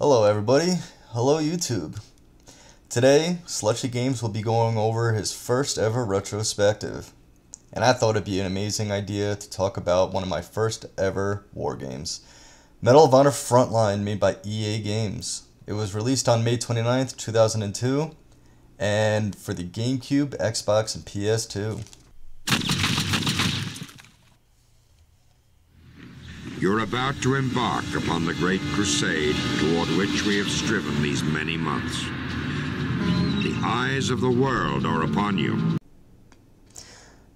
Hello everybody, hello YouTube. Today, Slushy Games will be going over his first ever retrospective. And I thought it'd be an amazing idea to talk about one of my first ever war games. Medal of Honor Frontline, made by EA Games. It was released on May 29th, 2002, and for the GameCube, Xbox, and PS2. You're about to embark upon the great crusade toward which we have striven these many months. The eyes of the world are upon you.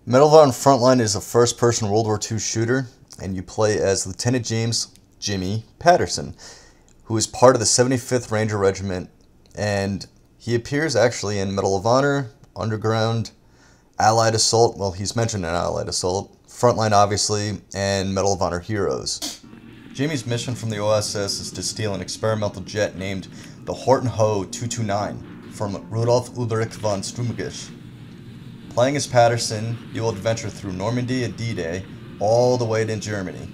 Medal of Honor Frontline is a first-person World War II shooter, and you play as Lieutenant James Jimmy Patterson, who is part of the 75th Ranger Regiment, and he appears actually in Medal of Honor, Underground, Allied Assault, well, he's mentioned in Allied Assault, Frontline obviously, and Medal of Honor Heroes. Jimmy's mission from the OSS is to steal an experimental jet named the Horton Ho 229 from Rudolf Ulrich von Strumigisch. Playing as Patterson, you will adventure through Normandy at D-Day, all the way to Germany,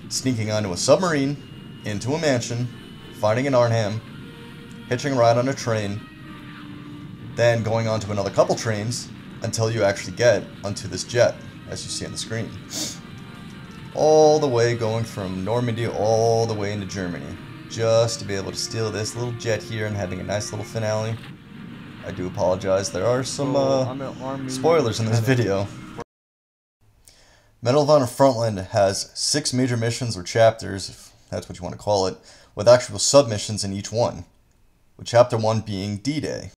sneaking onto a submarine, into a mansion, finding an Arnhem, hitching a ride on a train, then going on to another couple trains until you actually get onto this jet, as you see on the screen. All the way going from Normandy all the way into Germany, just to be able to steal this little jet here and having a nice little finale. I do apologize, there are some spoilers in this video. Medal of Honor Frontline has 6 major missions or chapters, if that's what you want to call it, with actual submissions in each one, with chapter 1 being D-Day.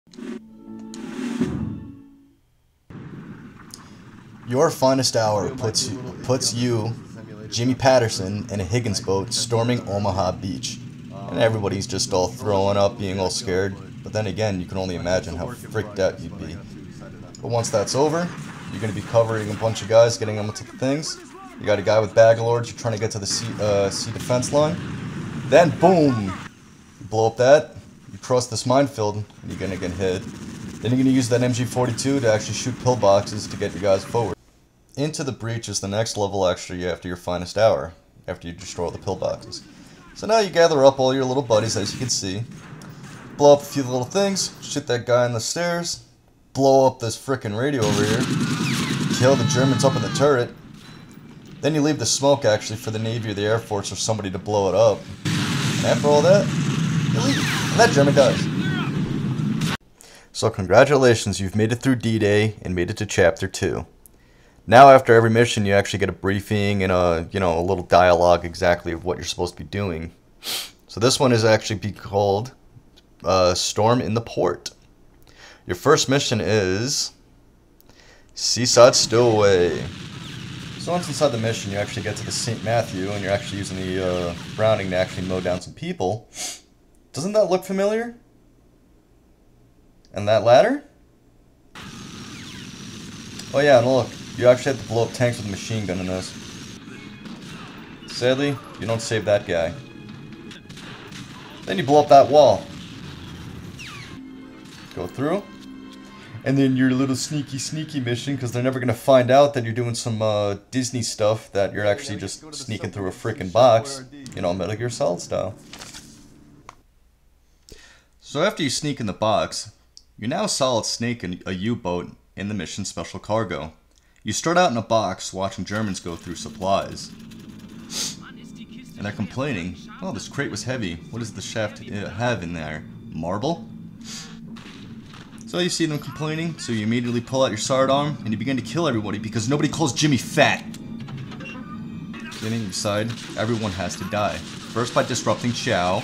Your finest hour puts you, Jimmy Patterson, in a Higgins boat storming Omaha Beach. And everybody's just all throwing up, being all scared. But then again, you can only imagine how freaked out you'd be. But once that's over, you're going to be covering a bunch of guys, getting them into the things. You got a guy with Bangalore, you're trying to get to the sea defense line. Then, boom! You blow up that, you cross this minefield, and you're going to get hit. Then you're going to use that MG42 to actually shoot pillboxes to get your guys forward. Into the Breach is the next level actually after your finest hour, after you destroy all the pillboxes. So now you gather up all your little buddies, as you can see, blow up a few little things, shoot that guy on the stairs, blow up this frickin' radio over here, kill the Germans up in the turret, then you leave the smoke actually for the Navy or the Air Force or somebody to blow it up. And after all that, you leave, and that German dies. So congratulations, you've made it through D-Day and made it to Chapter 2. Now after every mission you actually get a briefing and a little dialogue exactly of what you're supposed to be doing. So this one is actually be called Storm in the Port. Your first mission is Seaside Stowaway. So once inside the mission you actually get to the St. Matthew and you're actually using the Browning to actually mow down some people. Doesn't that look familiar? And that ladder? Oh yeah, and look. You actually have to blow up tanks with a machine gun in this. Sadly, you don't save that guy. Then you blow up that wall. Go through. And then your little sneaky mission, because they're never going to find out that you're doing some Disney stuff, that you're actually just sneaking through a freaking box. You know, Metal Gear Solid style. So after you sneak in the box, you're now Solid Snake in a U-boat in the mission Special Cargo. You start out in a box watching Germans go through supplies. And they're complaining, oh, this crate was heavy. What does the shaft have in there? Marble? So you see them complaining, so you immediately pull out your sidearm and you begin to kill everybody because nobody calls Jimmy fat. Then you decide everyone has to die. First by disrupting Chow.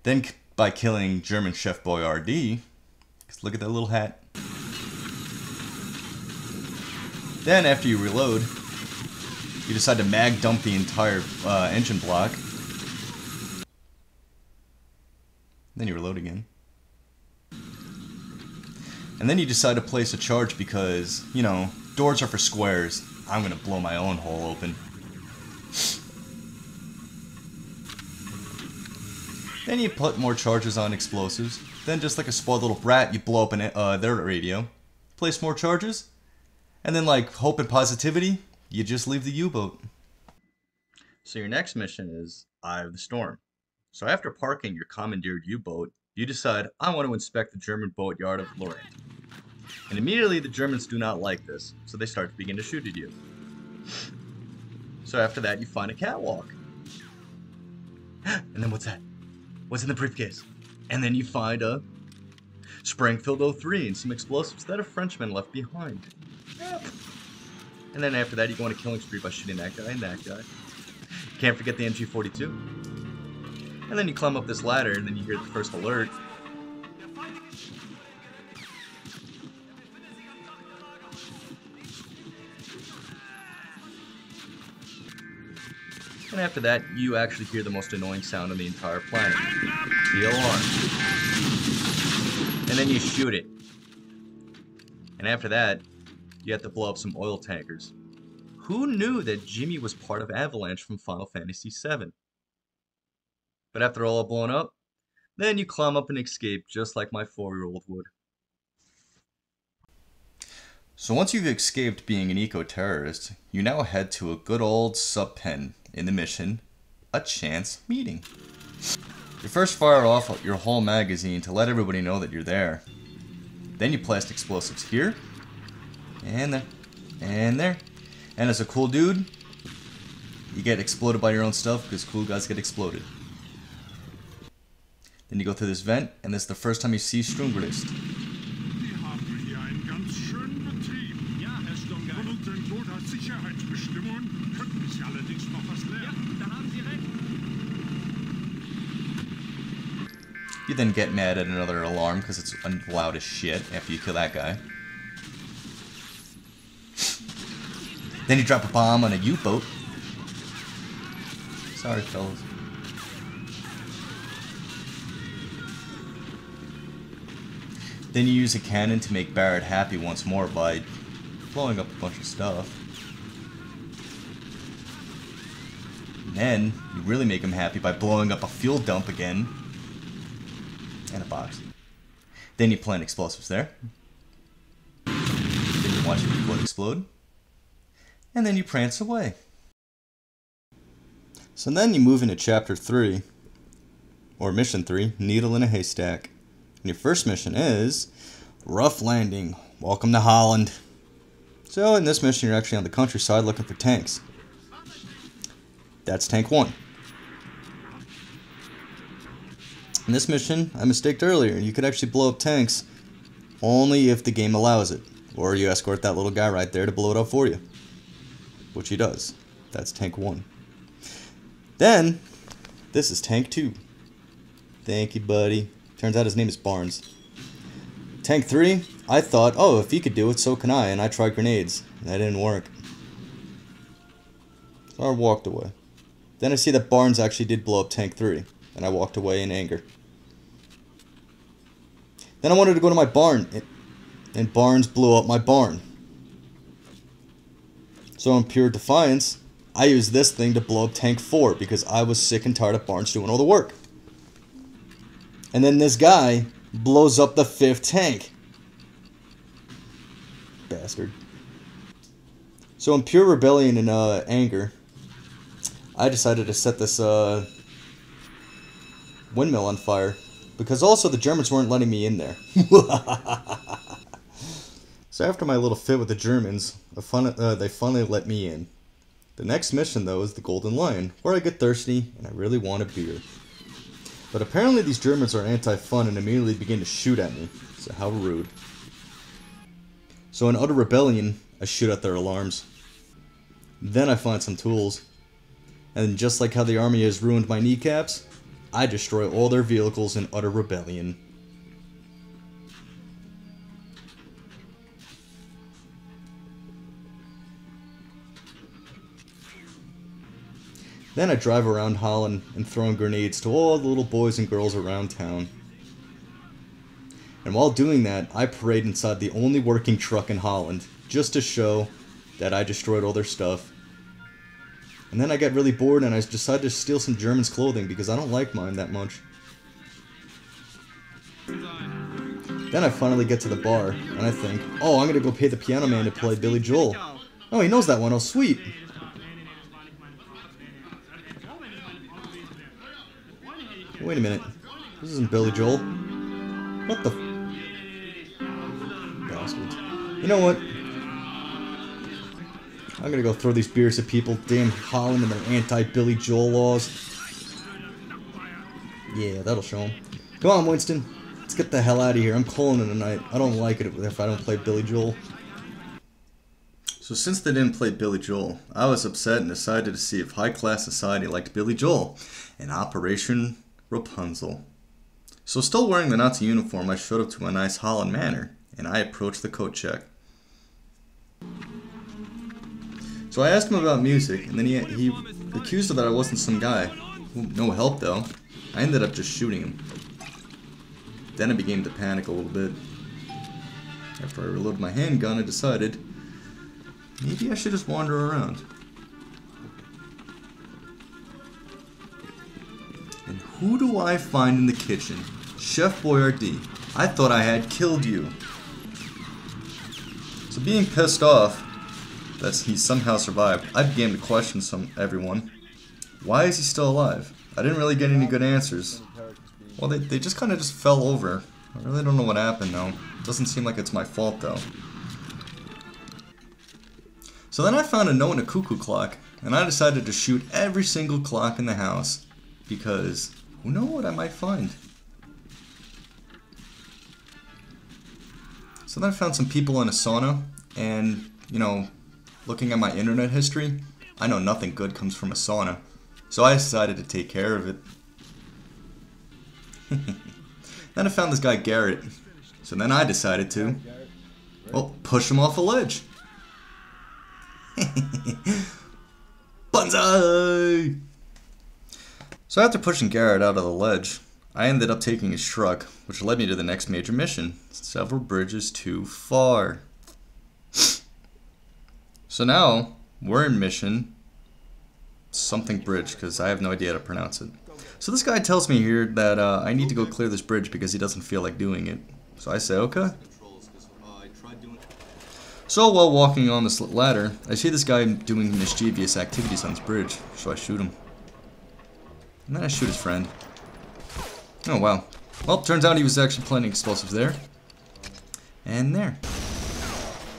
Then by killing German Chef Boyardee. Because look at that little hat. Then, after you reload, you decide to mag dump the entire engine block. Then you reload again. And then you decide to place a charge because, you know, doors are for squares. I'm going to blow my own hole open. Then you put more charges on explosives. Then, just like a spoiled little brat, you blow up their radio. Place more charges. And then, like, hope and positivity, you just leave the U-boat. So your next mission is Eye of the Storm. So after parking your commandeered U-boat, you decide, I want to inspect the German boat yard of Lorient. And immediately the Germans do not like this, so they start to begin to shoot at you. So after that you find a catwalk. And then what's that? What's in the briefcase? And then you find a Springfield 03 and some explosives that a Frenchman left behind. Yep. And then after that you go on a killing spree by shooting that guy and that guy. Can't forget the MG42. And then you climb up this ladder and then you hear the first alert. And after that, you actually hear the most annoying sound on the entire planet. The alarm. And then you shoot it. And after that, you have to blow up some oil tankers. Who knew that Jimmy was part of Avalanche from Final Fantasy VII? But after all blown up, then you climb up and escape just like my 4-year-old would. So once you've escaped being an eco-terrorist, you now head to a good old sub-pen in the mission, a chance meeting. You first fire off your whole magazine to let everybody know that you're there. Then you blast explosives here, and there, and there. And as a cool dude, you get exploded by your own stuff because cool guys get exploded. Then you go through this vent, and this is the first time you see Strungrist. You then get mad at another alarm because it's loud as shit after you kill that guy. Then you drop a bomb on a U-boat. Sorry, fellas. Then you use a cannon to make Barrett happy once more by blowing up a bunch of stuff. And then you really make him happy by blowing up a fuel dump again. And a box. Then you plant explosives there. Then you watch the boat explode. And then you prance away. So then you move into chapter 3, or mission 3, Needle in a Haystack. And your first mission is Rough Landing. Welcome to Holland. So in this mission you're actually on the countryside looking for tanks. That's tank 1. In this mission, I mistaked earlier. You could actually blow up tanks only if the game allows it. Or you escort that little guy right there to blow it up for you. Which he does. That's tank 1. Then, this is tank 2. Thank you, buddy. Turns out his name is Barnes. Tank 3, I thought, oh, if he could do it, so can I. And I tried grenades. And that didn't work. So I walked away. Then I see that Barnes actually did blow up tank 3. And I walked away in anger. Then I wanted to go to my barn, and Barnes blew up my barn. So in pure defiance, I used this thing to blow up tank 4 because I was sick and tired of Barnes doing all the work. And then this guy blows up the 5th tank. Bastard. So in pure rebellion and anger, I decided to set this windmill on fire. Because also the Germans weren't letting me in there. So after my little fit with the Germans, they finally let me in. The next mission though is the Golden Lion, where I get thirsty and I really want a beer. But apparently these Germans are anti-fun and immediately begin to shoot at me. So how rude. So in utter rebellion, I shoot at their alarms. Then I find some tools. And just like how the army has ruined my kneecaps, I destroy all their vehicles in utter rebellion. Then I drive around Holland and throwing grenades to all the little boys and girls around town. And while doing that, I parade inside the only working truck in Holland, just to show that I destroyed all their stuff. And then I get really bored and I decide to steal some Germans' clothing because I don't like mine that much. Then I finally get to the bar and I think, oh, I'm gonna go pay the piano man to play Billy Joel. Oh, he knows that one, oh sweet. Wait a minute. This isn't Billy Joel. What the bastards. You know what? I'm gonna go throw these beers at people. Damn Holland and their anti-Billy Joel laws. Yeah, that'll show them. Come on, Winston. Let's get the hell out of here. I'm calling it a night. I don't like it if I don't play Billy Joel. So since they didn't play Billy Joel, I was upset and decided to see if high-class society liked Billy Joel in Operation Rapunzel. So still wearing the Nazi uniform, I showed up to a nice Holland manor, and I approached the coat check. So I asked him about music, and then he accused of that I wasn't some guy. No help though. I ended up just shooting him. Then I began to panic a little bit. After I reloaded my handgun, I decided maybe I should just wander around. And who do I find in the kitchen? Chef Boyardee. I thought I had killed you. So being pissed off that he somehow survived, I began to question everyone. Why is he still alive? I didn't really get any good answers. Well, they just kind of just fell over. I really don't know what happened though. It doesn't seem like it's my fault though. So then I found a note in a cuckoo clock, and I decided to shoot every single clock in the house, because who knows what I might find. So then I found some people in a sauna, and, you know, looking at my internet history, I know nothing good comes from a sauna. So I decided to take care of it. Then I found this guy Garrett. So then I decided to, well, push him off a ledge. Banzai! So after pushing Garrett out of the ledge, I ended up taking his truck, which led me to the next major mission. Several bridges too far. So now, we're in mission something bridge, because I have no idea how to pronounce it. So this guy tells me here that I need to go clear this bridge because he doesn't feel like doing it. So I say, okay. So while walking on this ladder, I see this guy doing mischievous activities on this bridge, so I shoot him. And then I shoot his friend. Oh wow. Well, turns out he was actually planting explosives there. And there.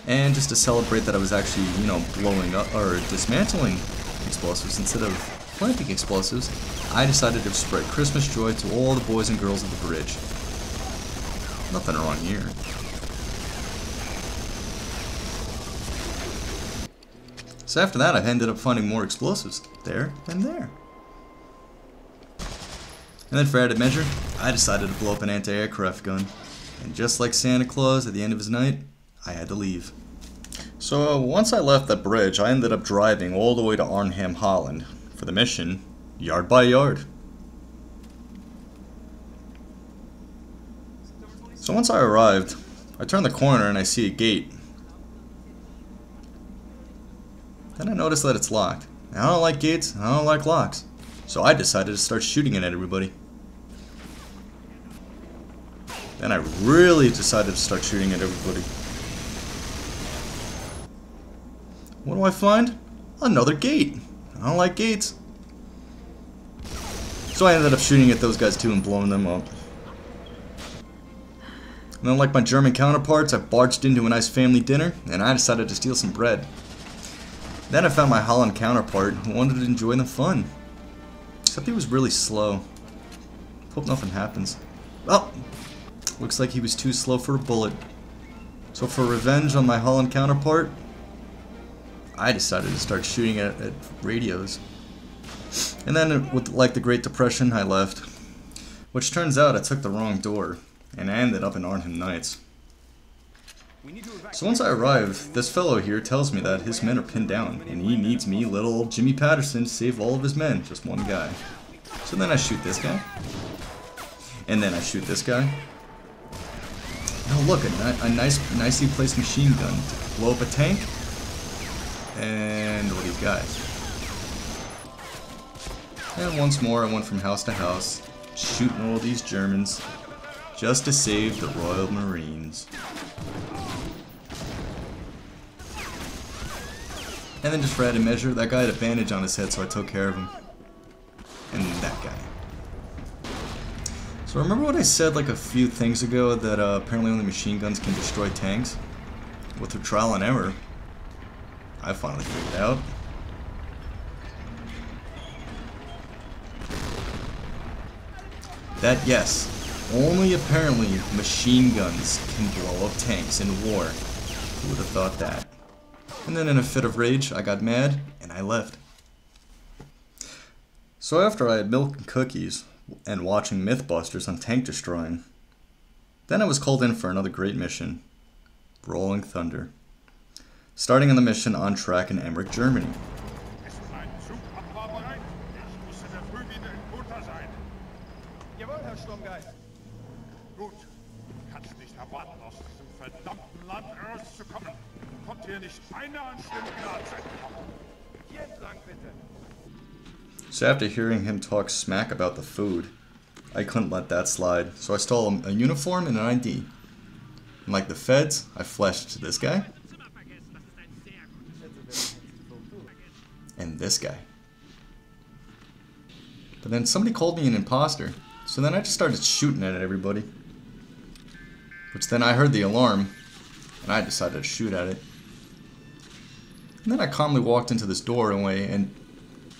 And just to celebrate that I was actually, you know, blowing up, or dismantling explosives instead of planting explosives, I decided to spread Christmas joy to all the boys and girls of the bridge. Nothing wrong here. So after that, I ended up finding more explosives there and there. And then for added measure, I decided to blow up an anti-aircraft gun. And just like Santa Claus at the end of his night, I had to leave. So once I left that bridge, I ended up driving all the way to Arnhem, Holland for the mission, yard by yard. So once I arrived, I turned the corner and I see a gate. Then I noticed that it's locked. I don't like gates, I don't like locks. So I decided to start shooting it at everybody. Then I really decided to start shooting at everybody. What do I find? Another gate. I don't like gates. So I ended up shooting at those guys too and blowing them up. And then like my German counterparts, I barged into a nice family dinner and I decided to steal some bread. Then I found my Holland counterpart who wanted to enjoy the fun. Except he was really slow. Hope nothing happens. Oh! Looks like he was too slow for a bullet. So for revenge on my Holland counterpart, I decided to start shooting at radios. And then with like the Great Depression, I left. Which turns out I took the wrong door, and I ended up in Arnhem Nights. So once I arrive, this fellow here tells me that his men are pinned down, and he needs me, little old Jimmy Patterson, to save all of his men, just one guy. So then I shoot this guy. And then I shoot this guy. Oh look, a nicely placed machine gun to blow up a tank. And what these guys. And once more I went from house to house, shooting all these Germans, just to save the Royal Marines. And then just for added measure, that guy had a bandage on his head, so I took care of him. And that guy. So remember what I said like a few things ago that apparently only machine guns can destroy tanks? Well, through trial and error, I finally figured it out. That yes, only apparently machine guns can blow up tanks in war. Who would have thought that? And then in a fit of rage, I got mad and I left. So after I had milk and cookies and watching Mythbusters on tank destroying, then I was called in for another great mission, Rolling Thunder. Starting on the mission on track in Emmerich, Germany. Jawohl, Herr Sturmgeist. Gut. Du kannst nicht erwarten, aus diesem verdammten Land rauszukommen. Kommt hier nicht eine anständige Mahlzeit. Hier entlang, bitte. So after hearing him talk smack about the food, I couldn't let that slide. So I stole a uniform and an ID. And like the feds, I flashed this guy. And this guy. But then somebody called me an imposter. So then I just started shooting at everybody. Which then I heard the alarm, and I decided to shoot at it. And then I calmly walked into this doorway, and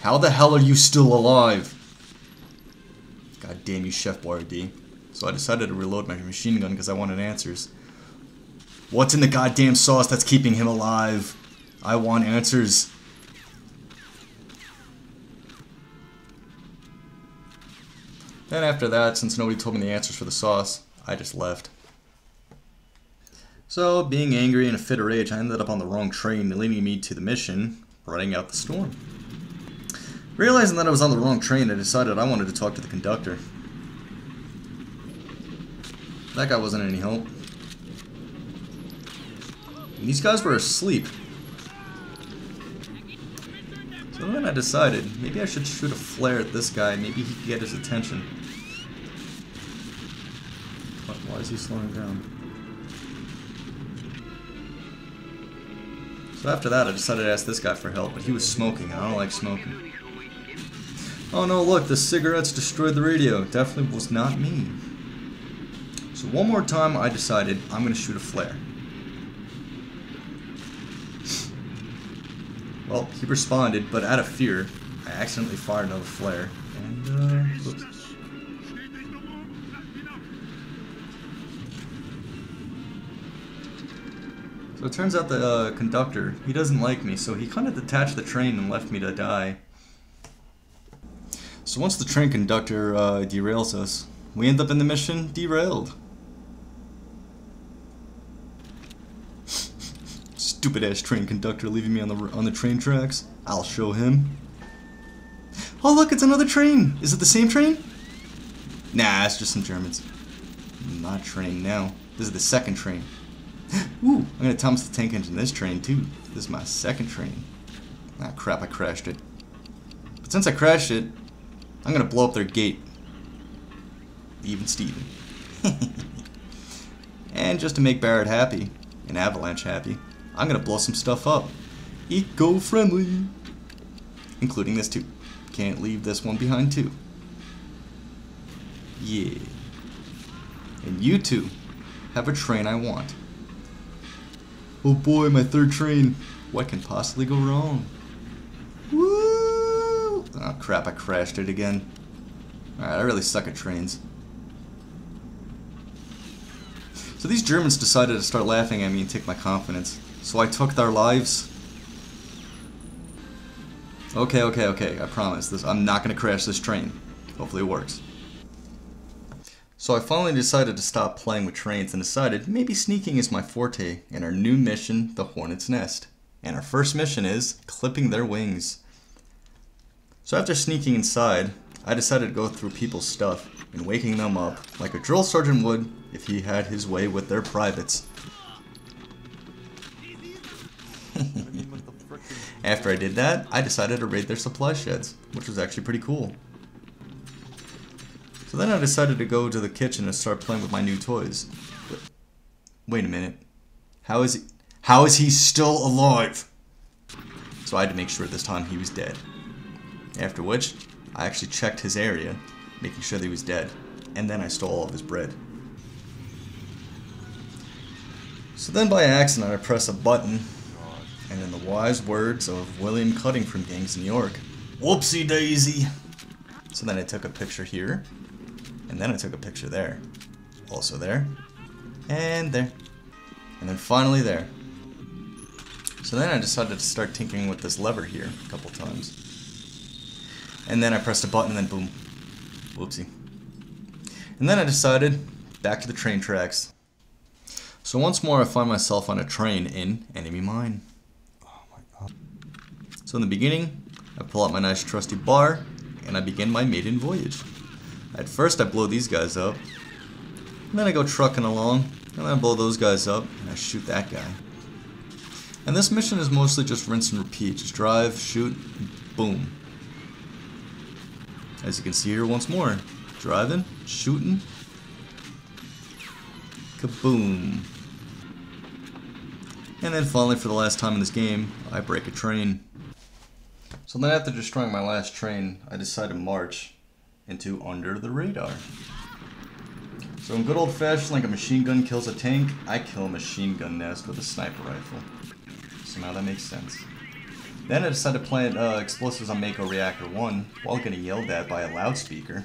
how the hell are you still alive? God damn you, Chef Boyardee. So I decided to reload my machine gun because I wanted answers. What's in the goddamn sauce that's keeping him alive? I want answers. Then after that, since nobody told me the answers for the sauce, I just left. So, being angry in a fit of rage, I ended up on the wrong train, leading me to the mission, running out the storm. Realizing that I was on the wrong train, I decided I wanted to talk to the conductor. That guy wasn't any help. And these guys were asleep. So then I decided, maybe I should shoot a flare at this guy, maybe he could get his attention. Why is he slowing down? So after that I decided to ask this guy for help, but he was smoking, and I don't like smoking. Oh no, look, the cigarettes destroyed the radio. Definitely was not me. So one more time I decided I'm going to shoot a flare. Well, he responded, but out of fear, I accidentally fired another flare. And, oops. So it turns out the conductor, he doesn't like me, so he kind of detached the train and left me to die. So once the train conductor derails us, we end up in the mission derailed. Stupid ass train conductor leaving me on the train tracks. I'll show him. Oh look, it's another train. Is it the same train? Nah, it's just some Germans. I'm not trained now. This is the second train. Ooh, I'm gonna Thomas the Tank Engine this train too. This is my second train. Ah crap, I crashed it. But since I crashed it, I'm gonna blow up their gate. Even Steven. And just to make Barrett happy, and Avalanche happy, I'm gonna blow some stuff up. Eco-friendly. Including this too. Can't leave this one behind too. Yeah. And you two have a train I want. Oh boy, my third train. What can possibly go wrong? Woo! Oh crap, I crashed it again. Alright, I really suck at trains. So these Germans decided to start laughing at me and take my confidence. So I took their lives. Okay, I promise. I'm not going to crash this train. Hopefully it works. So I finally decided to stop playing with trains and decided maybe sneaking is my forte in our new mission, the Hornet's Nest. And our first mission is clipping their wings. So after sneaking inside, I decided to go through people's stuff and waking them up like a drill sergeant would if he had his way with their privates. After I did that, I decided to raid their supply sheds, which was actually pretty cool. So then I decided to go to the kitchen and start playing with my new toys. But wait a minute. How is he still alive? So I had to make sure this time he was dead. After which, I actually checked his area, making sure that he was dead. and then I stole all of his bread. So then by accident I press a button, and in the wise words of William Cutting from Gangs of New York, whoopsie daisy! So then I took a picture here, and then I took a picture there. Also there, and there, and then finally there. So then I decided to start tinkering with this lever here a couple times. And then I pressed a button and then boom. Whoopsie. And then I decided, back to the train tracks. So once more I find myself on a train in Enemy Mine. Oh my god. So in the beginning, I pull out my nice trusty bar, and I begin my maiden voyage. At first I blow these guys up, and then I go trucking along, and then I blow those guys up, and I shoot that guy. And this mission is mostly just rinse and repeat. Just drive, shoot, boom. As you can see here once more. Driving, shooting, kaboom. And then finally, for the last time in this game, I break a train. So then after destroying my last train, I decide to march into Under the Radar. So in good old fashion, like a machine gun kills a tank, I kill a machine gun nest with a sniper rifle. So now that makes sense. Then I decided to plant explosives on Mako Reactor 1 while getting yelled at by a loudspeaker.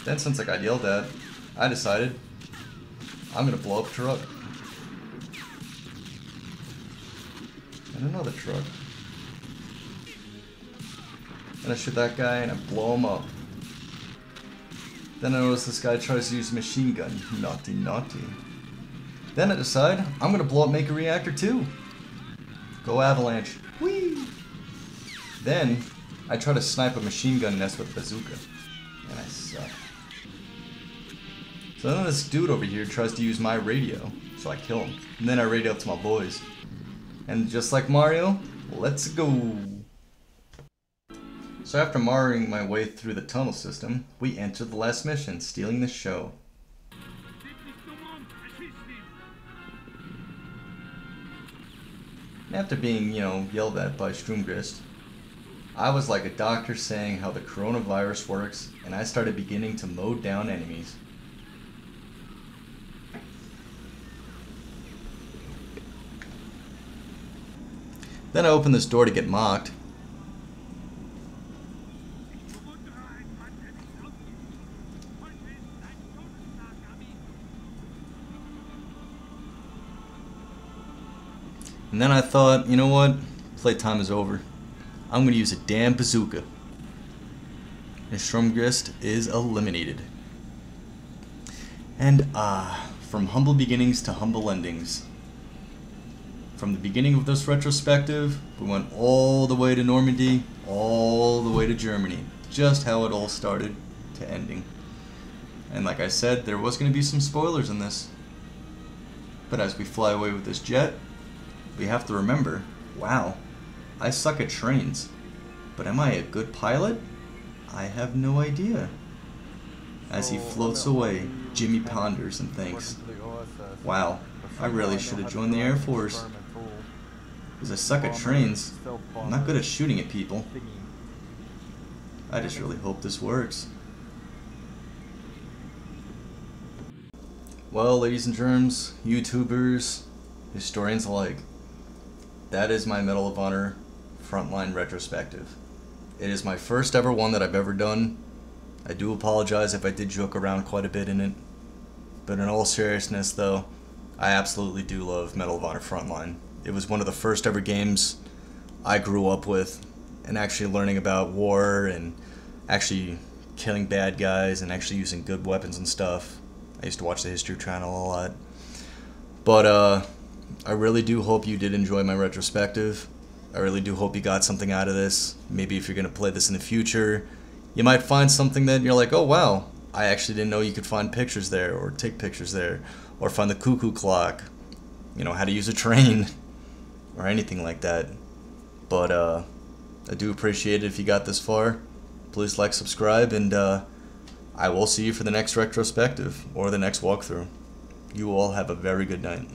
Then since I got yelled at, I decided I'm gonna blow up a truck. And another truck. And I shoot that guy and I blow him up. Then I notice this guy tries to use a machine gun. Naughty, naughty. Then I decide I'm gonna blow up Mako Reactor 2. Go Avalanche. Whee! Then I try to snipe a machine gun nest with a bazooka. And I suck. So then this dude over here tries to use my radio. So I kill him. And then I radio up to my boys. And just like Mario, let's go! So after Marioing my way through the tunnel system, we enter the last mission, stealing the show. And after being, yelled at by Stromgrist, I was like a doctor saying how the coronavirus works, and I started beginning to mow down enemies. Then I opened this door to get mocked. And then I thought, you know what? Playtime is over. I'm going to use a damn bazooka. And Stromgrist is eliminated. And from humble beginnings to humble endings. From the beginning of this retrospective, we went all the way to Normandy, all the way to Germany. Just how it all started to ending. And like I said, there was going to be some spoilers in this. But as we fly away with this jet, we have to remember, wow, I suck at trains. But am I a good pilot? I have no idea. As he floats away, Jimmy ponders and thinks, wow, I really should have joined the Air Force. Because I suck at trains. I'm not good at shooting at people. I just really hope this works. Well, ladies and germs, YouTubers, historians alike, that is my Medal of Honor Frontline retrospective. It is my first ever one that I've ever done. I do apologize if I did joke around quite a bit in it. But in all seriousness though, I absolutely do love Medal of Honor Frontline. It was one of the first ever games I grew up with, and actually learning about war and actually killing bad guys and actually using good weapons and stuff. I used to watch the History Channel a lot. But I really do hope you did enjoy my retrospective. I really do hope you got something out of this. Maybe if you're going to play this in the future, you might find something that you're like, oh wow, I actually didn't know you could find pictures there, or take pictures there, or find the cuckoo clock, how to use a train, or anything like that. But I do appreciate it if you got this far. Please like, subscribe, and I will see you for the next retrospective or the next walkthrough. You all have a very good night.